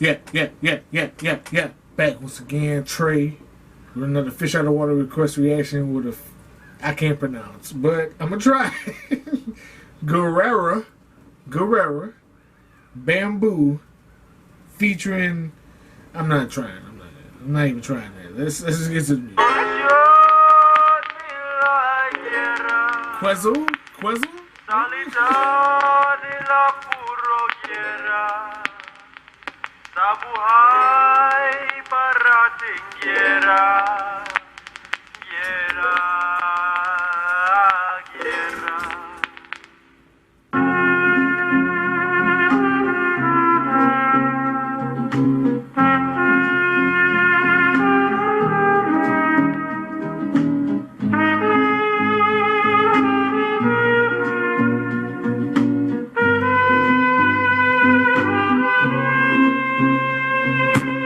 Yeah. Back once again, Trey, with another fish out of water request reaction with I can't pronounce, but I'm gonna try. Guerra, Bambu, featuring. I'm not trying. I'm not even trying that. Let's just get to the music. Quetzal. Salita nila puro Guerra, sa buhay parating Guerra, Guerra, Guerra.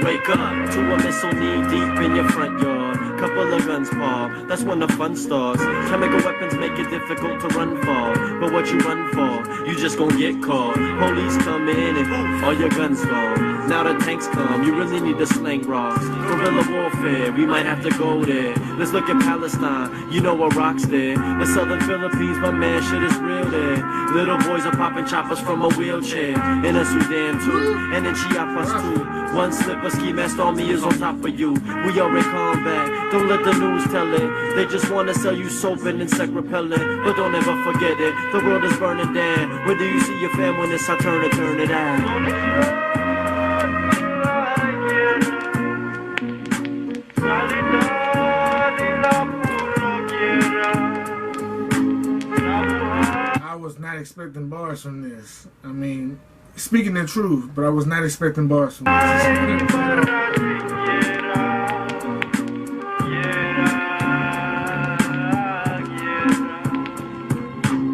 Wake up to a missile knee deep in your front yard. Couple of guns fall, that's when the fun starts. Chemical weapons make it difficult to run for. But what you run for, you just gon' get caught. Police come in and all your guns gone. Now the tanks come, you really need to sling rocks. Guerrilla warfare, we might have to go there. Let's look at Palestine, you know Iraq's there. The southern Philippines, my man, shit is real there. Little boys are popping choppers from a wheelchair. In a Sudan too, and in Chiapas too. One slip, a ski mask on me is on top of you. We are in combat, don't let the news tell it. They just wanna sell you soap and insect repellent. But don't ever forget it, the world is burning down. Where do you see your fam when it's our turn to turn it out? I was not expecting bars from this. I mean, speaking the truth, but I was not expecting bars from this.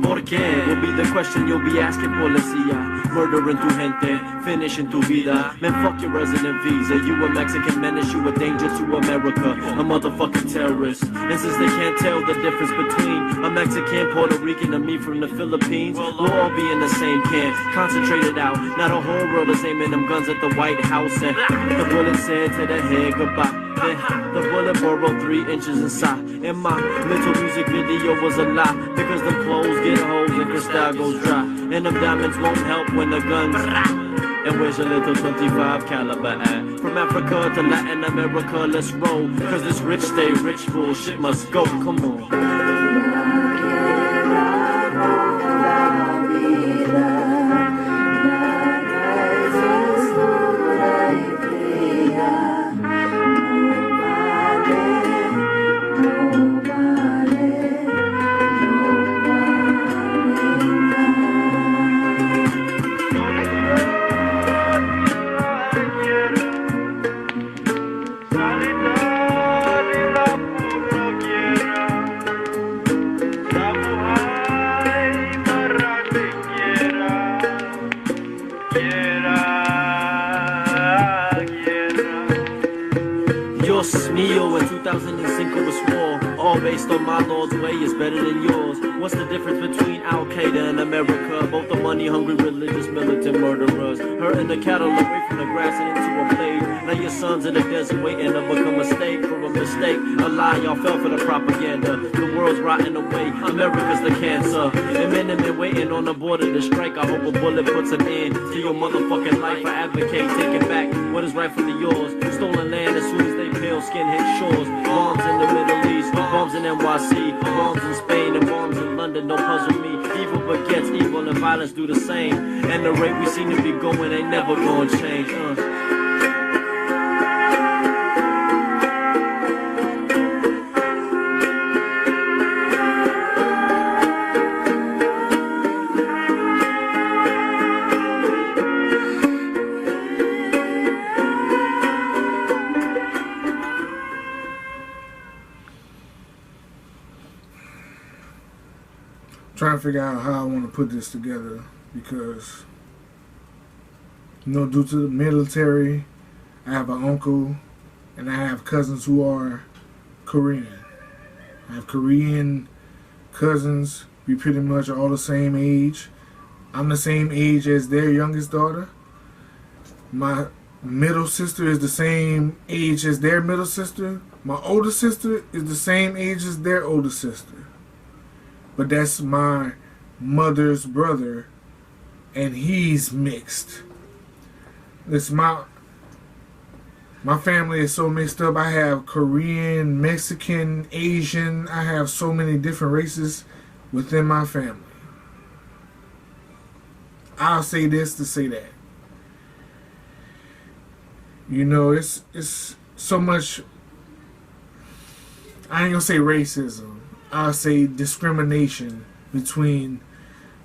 Porque will be the question you'll be asking policia. Murdering tu gente, finishing tu vida. Man, fuck your resident visa. You a Mexican menace, you a danger to America. A motherfucking terrorist. And since they can't tell the difference between a Mexican, Puerto Rican, and me from the Philippines, we'll all be in the same camp, concentrated out. Now the whole world is aiming them guns at the White House. And the bullet said to the head goodbye. The bullet burrowed 3 inches inside. And my little music video was a lie, because the clothes get holes and crystal goes dry. And them diamonds won't help when the guns. And where's your little 25 caliber at? From Africa to Latin America, let's roll. Cause this rich stay rich, bullshit must go. Come on. Dios mío, in 2005 was war. All based on my Lord's way is better than yours. What's the difference between Al-Qaeda and America? Both the money-hungry, religious, militant murderers. Herding the cattle away from the grass and into a blade. Now your sons in the desert waiting to become a steak for a mistake. A lie, y'all fell for the propaganda. The world's rotting away, America's the cancer. And men have been waiting on the border to strike. I hope a bullet puts an end to your motherfucking life. I advocate taking back what is rightfully yours. Stolen land as soon as they pale skin hit shores. Bombs in the Middle East, bombs in NYC, bombs in Spain and bombs in London. Don't puzzle me. Evil begets evil and violence do the same. And the rate we seem to be going ain't never gonna change. Trying to figure out how I want to put this together, because, you know, due to the military, I have an uncle and I have cousins who are Korean. I have Korean cousins. We pretty much all the same age. I'm the same age as their youngest daughter. My middle sister is the same age as their middle sister. My older sister is the same age as their older sister. But that's my mother's brother, and he's mixed. It's my family is so mixed up. I have Korean, Mexican, Asian. I have so many different races within my family. I'll say this to say that. You know, it's so much. I ain't gonna say racism. I'll say discrimination between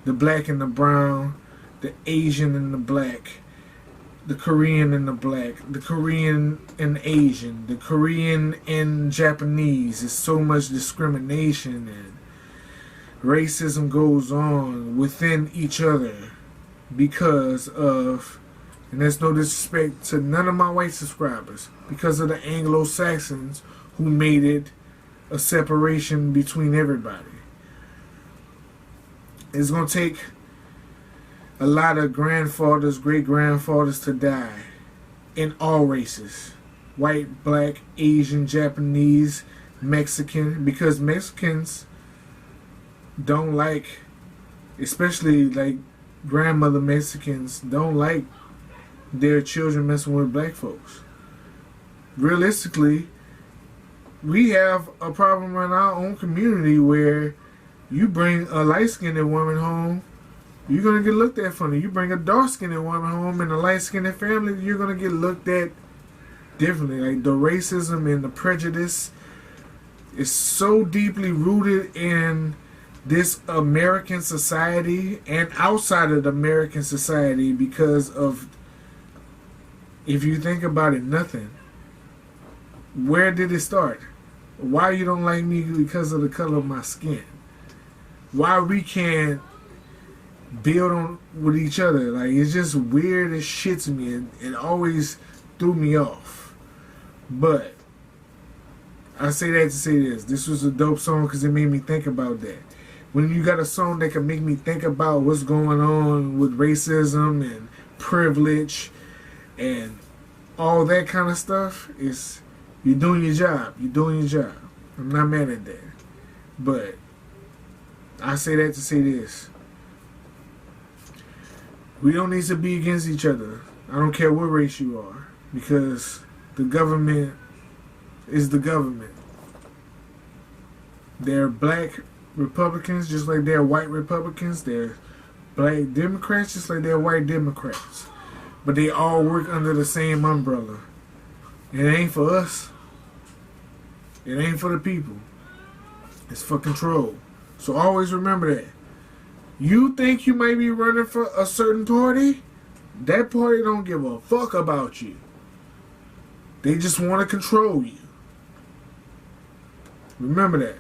the black and the brown, the Asian and the black, the Korean and the black, the Korean and Asian, the Korean and Japanese. There's so much discrimination and racism goes on within each other because of, and there's no disrespect to none of my white subscribers, because of the Anglo-Saxons who made it a separation between everybody. It's going to take a lot of grandfathers, great-grandfathers to die in all races. White, black, Asian, Japanese, Mexican. Because Mexicans don't like, especially like grandmother Mexicans, don't like their children messing with black folks. Realistically, we have a problem in our own community where you bring a light-skinned woman home, you're going to get looked at funny. You bring a dark-skinned woman home in a light-skinned family, you're going to get looked at differently. Like, the racism and the prejudice is so deeply rooted in this American society and outside of the American society because of, if you think about it, nothing. Where did it start? Why you don't like me because of the color of my skin? Why we can't build on with each other? Like, it's just weird as shit to me. It always threw me off. But I say that to say this. This was a dope song because it made me think about that. When you got a song that can make me think about what's going on with racism and privilege and all that kind of stuff, it's, you're doing your job. You're doing your job. I'm not mad at that. But I say that to say this. We don't need to be against each other. I don't care what race you are. Because the government is the government. They're black Republicans just like they're white Republicans. They're black Democrats just like they're white Democrats. But they all work under the same umbrella. It ain't for us. It ain't for the people. It's for control. So always remember that. You think you might be running for a certain party? That party don't give a fuck about you. They just want to control you. Remember that.